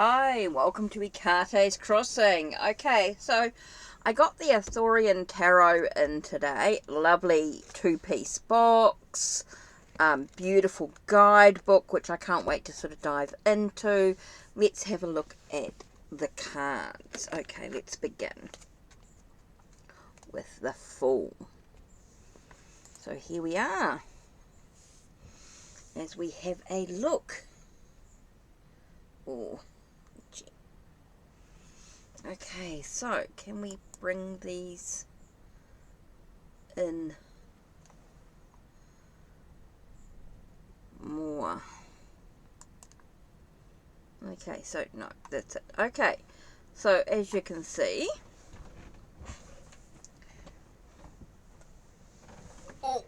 Hi, welcome to Ikate's Crossing. Okay, so I got the Arthurian Tarot in today. Lovely two-piece box. Beautiful guidebook, which I can't wait to sort of dive into. Let's have a look at the cards. Okay, let's begin with the Fool. So here we are, as we have a look. Oh, gee. Okay, so can we bring these in more? Okay, so no, that's it. Okay, so as you can see, oh,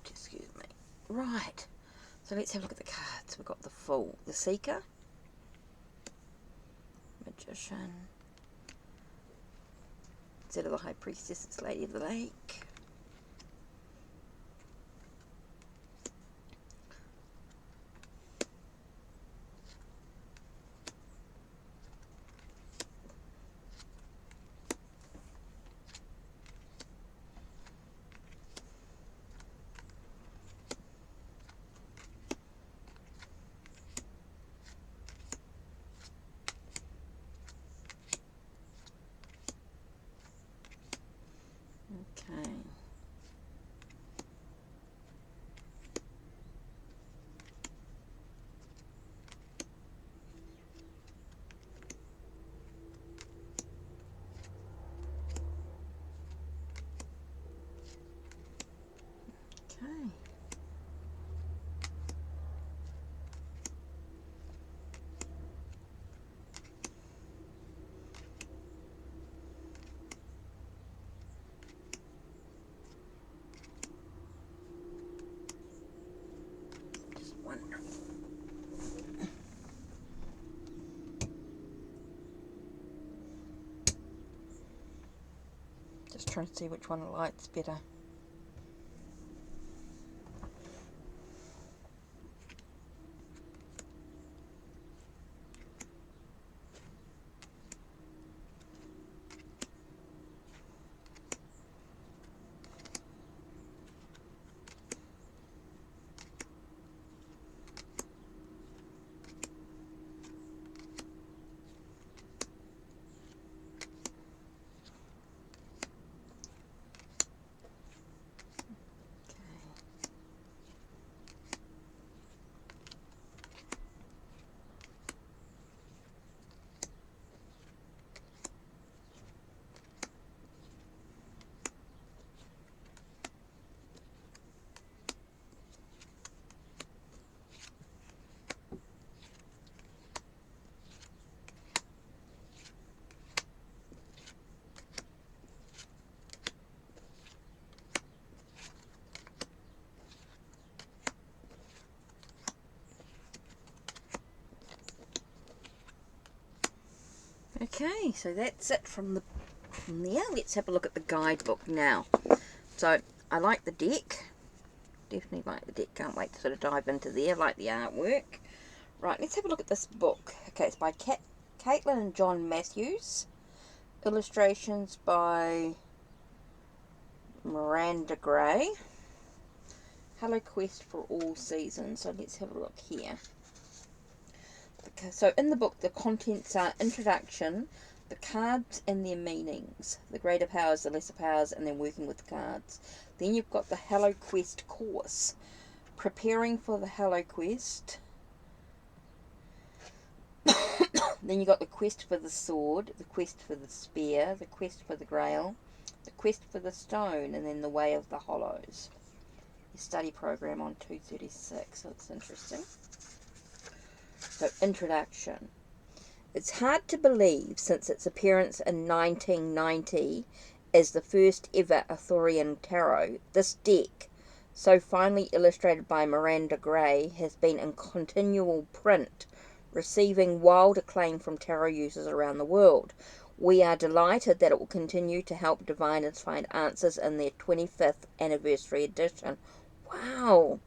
excuse me. Right, so let's have a look at the cards. We've got the Fool, the Seeker, Magician, instead of the High Priestess, it's Lady of the Lake. Okay. Okay. Just wondering. Just trying to see which one lights better. Okay, so that's it from there. Let's have a look at the guidebook now. So I like the deck. Definitely like the deck. Can't wait to sort of dive into there. Like the artwork. Right, let's have a look at this book. Okay, it's by Caitlin and John Matthews. Illustrations by Miranda Gray. Hello Quest for all seasons. So let's have a look here. Okay, so in the book, the contents are introduction, the cards and their meanings, the greater powers, the lesser powers, and then working with the cards. Then you've got the Hello Quest course, preparing for the Hello Quest. Then you've got the quest for the sword, the quest for the spear, the quest for the grail, the quest for the stone, and then the way of the hollows. Your study program on 236, so it's interesting. So, introduction. It's hard to believe, since its appearance in 1990 as the first ever Arthurian tarot, this deck, so finely illustrated by Miranda Gray, has been in continual print, receiving wild acclaim from tarot users around the world. We are delighted that it will continue to help diviners find answers in their 25th anniversary edition. Wow!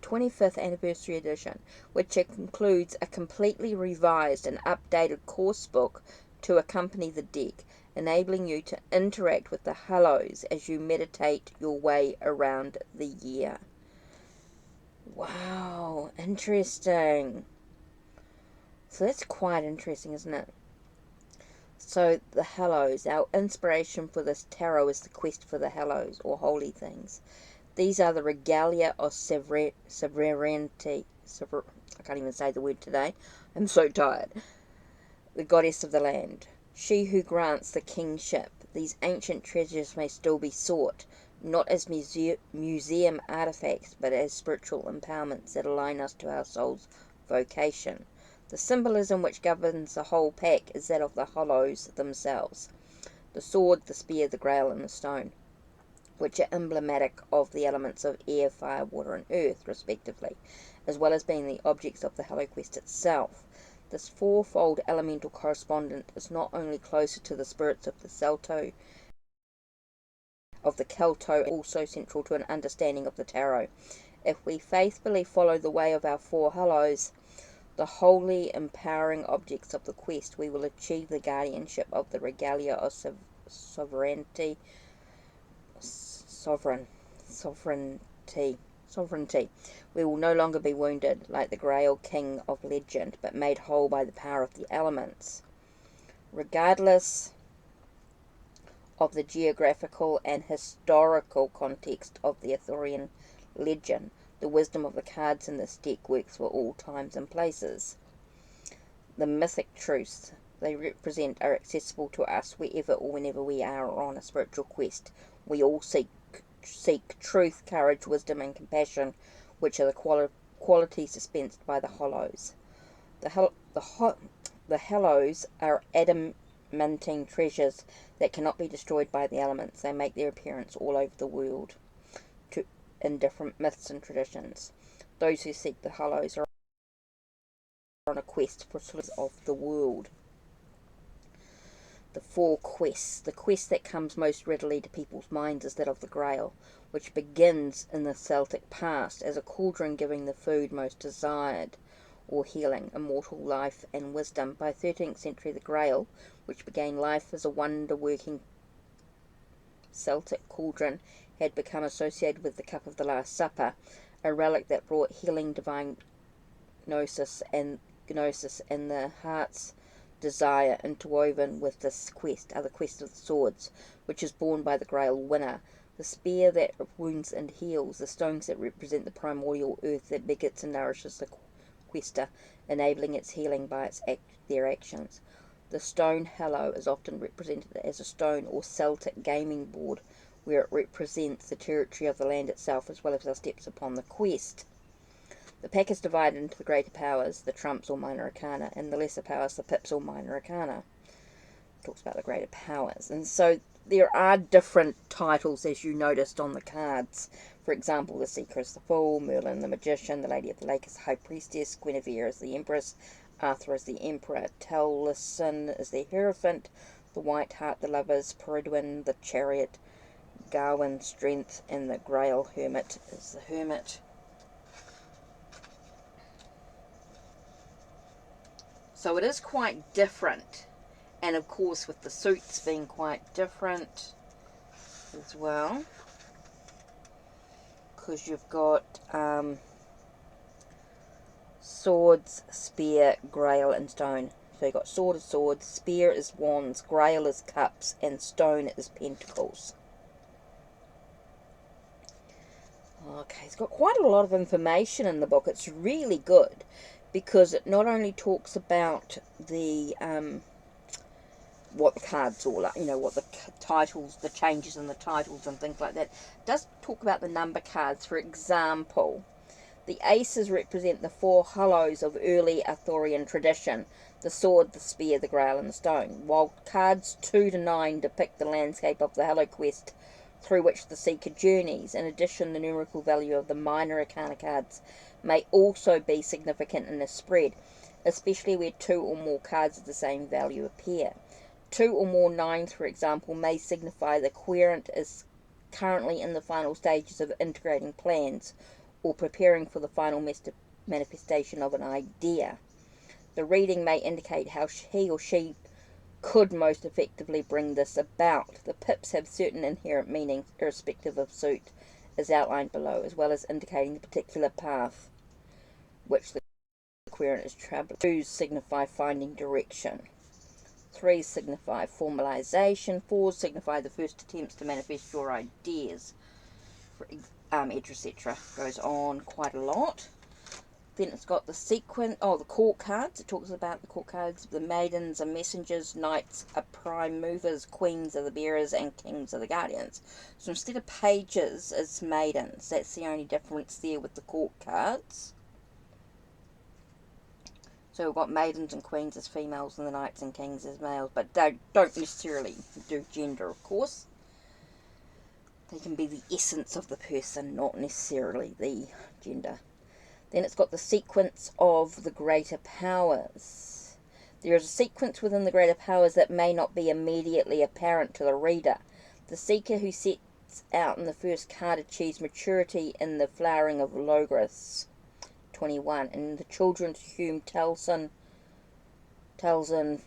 25th Anniversary Edition, which includes a completely revised and updated course book to accompany the deck, enabling you to interact with the halos as you meditate your way around the year. Wow, interesting. So that's quite interesting, isn't it? So the halos, our inspiration for this tarot is the quest for the halos, or holy things. These are the regalia of sovereignty. I can't even say the word today. I'm so tired. The goddess of the land. She who grants the kingship. These ancient treasures may still be sought, not as museum artifacts, but as spiritual empowerments that align us to our soul's vocation. The symbolism which governs the whole pack is that of the hollows themselves. The sword, the spear, the grail, and the stone, which are emblematic of the elements of air, fire, water, and earth, respectively, as well as being the objects of the Hello Quest itself. This fourfold elemental correspondent is not only closer to the spirits of the Kelto, also central to an understanding of the tarot. If we faithfully follow the way of our four hellos, the wholly empowering objects of the quest, we will achieve the guardianship of the regalia of sovereignty. We will no longer be wounded like the Grail King of legend, but made whole by the power of the elements. Regardless of the geographical and historical context of the Arthurian legend, the wisdom of the cards in this deck works for all times and places. The mythic truths they represent are accessible to us wherever or whenever we are on a spiritual quest. We all seek truth, courage, wisdom, and compassion, which are the qualities dispensed by the hollows. The hollows are adamantine treasures that cannot be destroyed by the elements. They make their appearance all over the world in different myths and traditions. Those who seek the hollows are on a quest for solutions of the world. The four quests. The quest that comes most readily to people's minds is that of the Grail, which begins in the Celtic past as a cauldron giving the food most desired, or healing, immortal life and wisdom. By 13th century, the Grail, which began life as a wonder-working Celtic cauldron, had become associated with the cup of the Last Supper, a relic that brought healing, divine gnosis and the heart's desire. Interwoven with this quest are the quest of the swords, which is borne by the Grail winner, the spear that wounds and heals, the stones that represent the primordial earth that begets and nourishes the quester, enabling its healing by their actions. The stone hello is often represented as a stone or Celtic gaming board, where it represents the territory of the land itself as well as the steps upon the quest. The pack is divided into the greater powers, the trumps or minor arcana, and the lesser powers, the pips or minor arcana. It talks about the greater powers. And so there are different titles, as you noticed on the cards. For example, the Seeker is the Fool, Merlin the Magician, the Lady of the Lake is the High Priestess, Guinevere is the Empress, Arthur is the Emperor, Taliesin is the Hierophant, the White Hart the Lovers, Peridwin the Chariot, Gawain Strength, and the Grail Hermit is the Hermit. So it is quite different, and of course with the suits being quite different as well, because you've got swords, spear, grail, and stone. So you've got sword is swords, spear is wands, grail is cups, and stone is pentacles. Okay, it's got quite a lot of information in the book. It's really good, because it not only talks about the what the cards all are, what the titles, the changes in the titles and things like that. It does talk about the number cards. For example, the aces represent the four hollows of early Arthurian tradition: the sword, the spear, the grail, and the stone, while cards 2 to 9 depict the landscape of the Hello Quest through which the seeker journeys. In addition, the numerical value of the minor arcana cards may also be significant in this spread, especially where 2 or more cards of the same value appear. 2 or more 9s, for example, may signify the querent is currently in the final stages of integrating plans, or preparing for the final manifestation of an idea. The reading may indicate how he or she could most effectively bring this about. The pips have certain inherent meanings, irrespective of suit, as outlined below, as well as indicating the particular path which the querent is travelling. 2s signify finding direction. 3s signify formalization. 4s signify the first attempts to manifest your ideas, etc. Goes on quite a lot. Then it's got the sequence, the court cards. It talks about the court cards. The maidens are messengers, knights are prime movers, queens are the bearers, and kings are the guardians. So instead of pages, it's maidens. That's the only difference there with the court cards. So we've got maidens and queens as females, and the knights and kings as males, but they don't necessarily do gender, of course. They can be the essence of the person, not necessarily the gender. Then it's got the sequence of the greater powers. There is a sequence within the greater powers that may not be immediately apparent to the reader. The seeker who sets out in the first card achieves maturity in the flowering of Logos, 21. And the children to whom Talzin 5,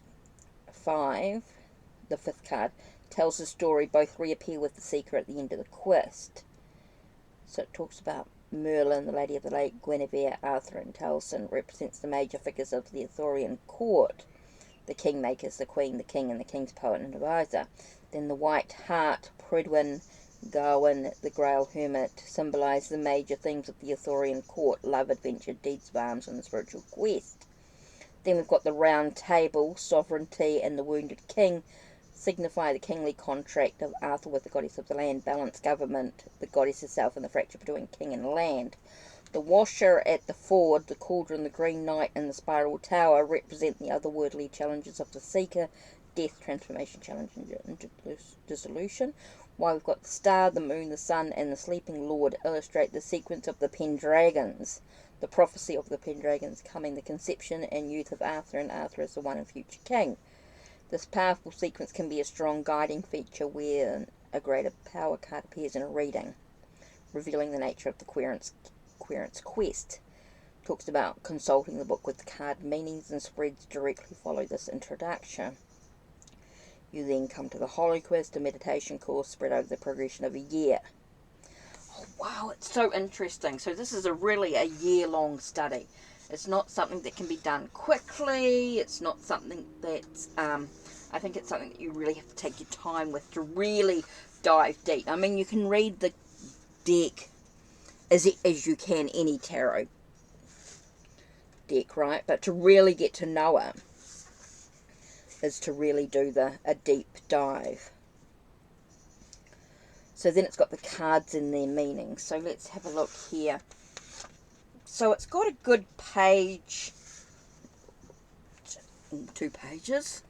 the 5th card, tells the story, both reappear with the seeker at the end of the quest. So it talks about Merlin, the Lady of the Lake, Guinevere, Arthur, and Talzin represents the major figures of the Arthurian court. The kingmakers, the queen, the king, and the king's poet and advisor. Then the White Hart, Prydwen, Gawain, the Grail Hermit, symbolise the major themes of the Arthurian court: love, adventure, deeds of arms, and the spiritual quest. Then we've got the Round Table, sovereignty, and the Wounded King, signify the kingly contract of Arthur with the goddess of the land, balanced government, the goddess herself, and the fracture between king and land. The Washer at the Ford, the Cauldron, the Green Knight, and the Spiral Tower represent the otherworldly challenges of the seeker: death, transformation, challenge, and dissolution. While we've got the Star, the Moon, the Sun, and the Sleeping Lord illustrate the sequence of the Pendragons, the prophecy of the Pendragons coming, the conception and youth of Arthur, and Arthur as the one and future king. This powerful sequence can be a strong guiding feature where a greater power card appears in a reading, revealing the nature of the querent's quest. Talks about consulting the book with the card meanings, and spreads directly follow this introduction. You then come to the Holy Quest, a meditation course spread over the progression of a year. Oh, wow, it's so interesting. So this is really a year-long study. It's not something that can be done quickly. It's not something that's, I think it's something that you really have to take your time with to really dive deep. I mean, you can read the deck as you can any tarot deck, right? But to really get to know it is to really do a deep dive. So then it's got the cards and their meanings. So let's have a look here. So it's got a good page, 2 pages,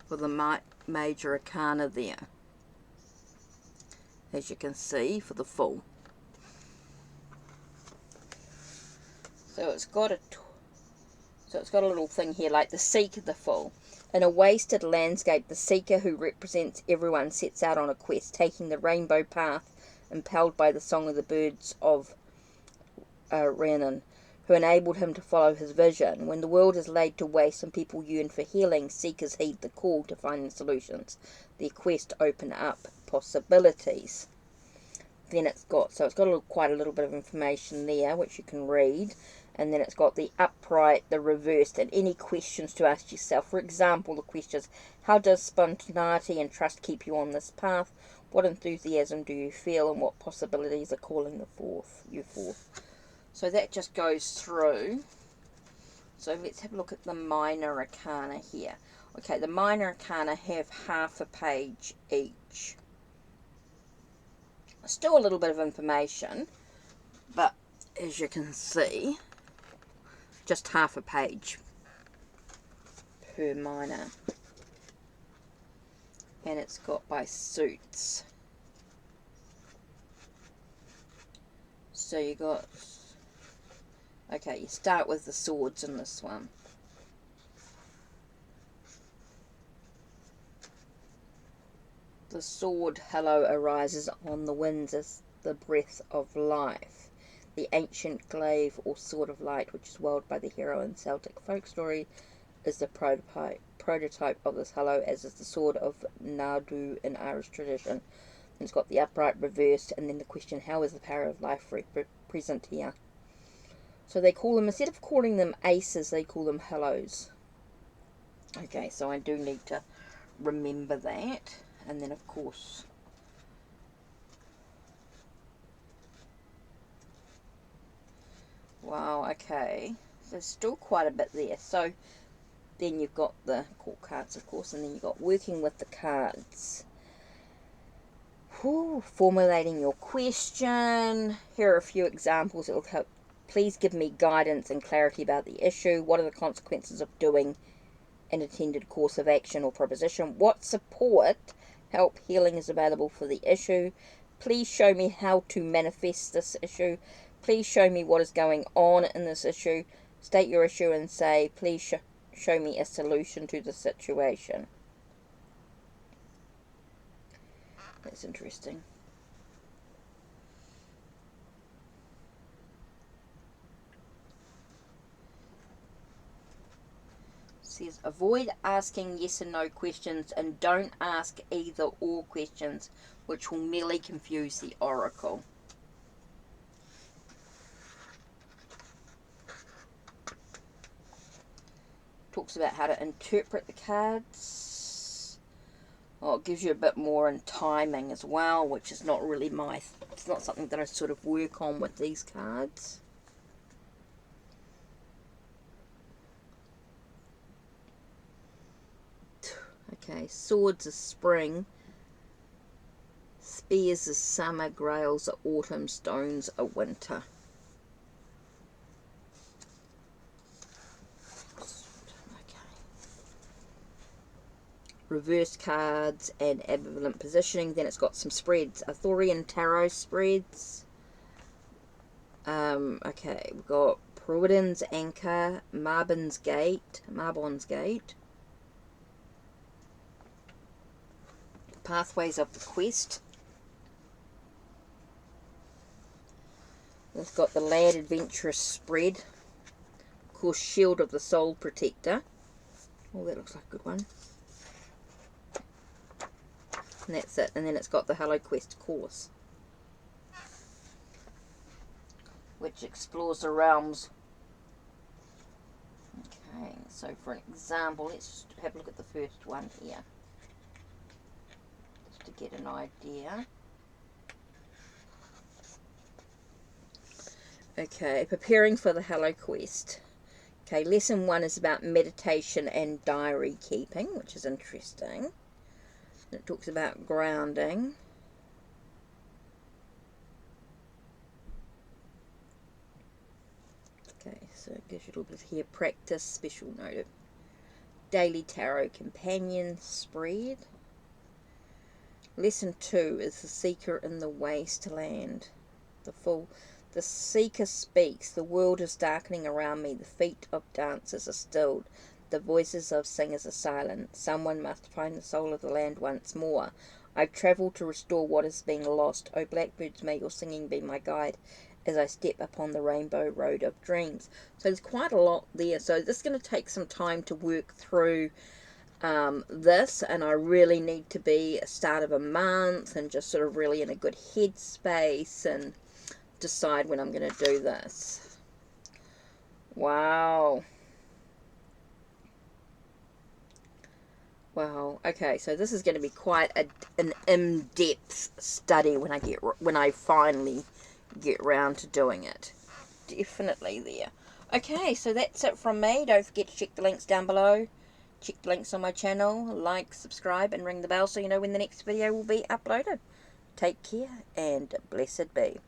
for the major arcana there, as you can see, for the full. So it's got a little thing here like the seeker, the full. In a wasted landscape, the seeker, who represents everyone, sets out on a quest, taking the rainbow path, impelled by the song of the birds of Rhiannon, who enabled him to follow his vision. When the world is laid to waste and people yearn for healing, seekers heed the call to find the solutions. Their quest open up possibilities. Then it's got quite a little bit of information there, which you can read. And then it's got the upright, the reversed, and any questions to ask yourself. For example, the questions: how does spontaneity and trust keep you on this path? What enthusiasm do you feel, and what possibilities are calling you forth? So that just goes through. So let's have a look at the minor arcana here. Okay, the minor arcana have half a page each. Still a little bit of information, but as you can see, just half a page per minor. And it's got by suits. So you got, okay, you start with the swords in this one. The sword, hello, arises on the winds as the breath of life. The ancient glaive or sword of light, which is wielded by the hero in Celtic folk story, is the prototype of this hello, as is the sword of Nardu in Irish tradition. And it's got the upright reversed, and then the question, how is the power of life present here? So they call them, instead of calling them aces, they call them hellos. Okay, so I do need to remember that. And then, of course, wow, okay. There's still quite a bit there. So then you've got the court cards, of course, and then you've got working with the cards. Formulating your question. Here are a few examples that will help. Please give me guidance and clarity about the issue. What are the consequences of doing an intended course of action or proposition? What support, help, healing is available for the issue? Please show me how to manifest this issue. Please show me what is going on in this issue. State your issue and say, please show me a solution to the situation. That's interesting. It says, avoid asking yes and no questions, and don't ask either or questions, which will merely confuse the oracle. Talks about how to interpret the cards. Oh, it gives you a bit more in timing as well, which is not really it's not something that I sort of work on with these cards. Okay, swords are spring, spears are summer, grails are autumn, stones are winter. Reverse cards and ambivalent positioning. Then it's got some spreads. Arthurian tarot spreads. Okay, we've got Providence Anchor, Marbon's Gate, Pathways of the Quest. It's got the Lad Adventurous spread. Of course, Shield of the Soul Protector. Oh, that looks like a good one. And that's it. And then it's got the Hello Quest course, which explores the realms. Okay, so for an example, let's just have a look at the first one here, just to get an idea. Okay, preparing for the Hello Quest. Okay, lesson 1 is about meditation and diary keeping, which is interesting. It talks about grounding. Okay, so it gives you a little bit here. Practice, special note. Daily Tarot Companion spread. Lesson 2 is the Seeker in the Wasteland. The Seeker speaks. The world is darkening around me. The feet of dancers are stilled. The voices of singers are silent. Someone must find the soul of the land once more. I've travelled to restore what is being lost. O blackbirds, may your singing be my guide as I step upon the rainbow road of dreams. So there's quite a lot there. So this is going to take some time to work through this, and I really need to be a start of a month and just sort of really in a good headspace and decide when I'm going to do this. Wow. Wow. Okay, so this is going to be quite an in-depth study when I finally get round to doing it. Definitely there. Okay, so that's it from me. Don't forget to check the links down below. Check the links on my channel. Like, subscribe, and ring the bell so you know when the next video will be uploaded. Take care, and blessed be.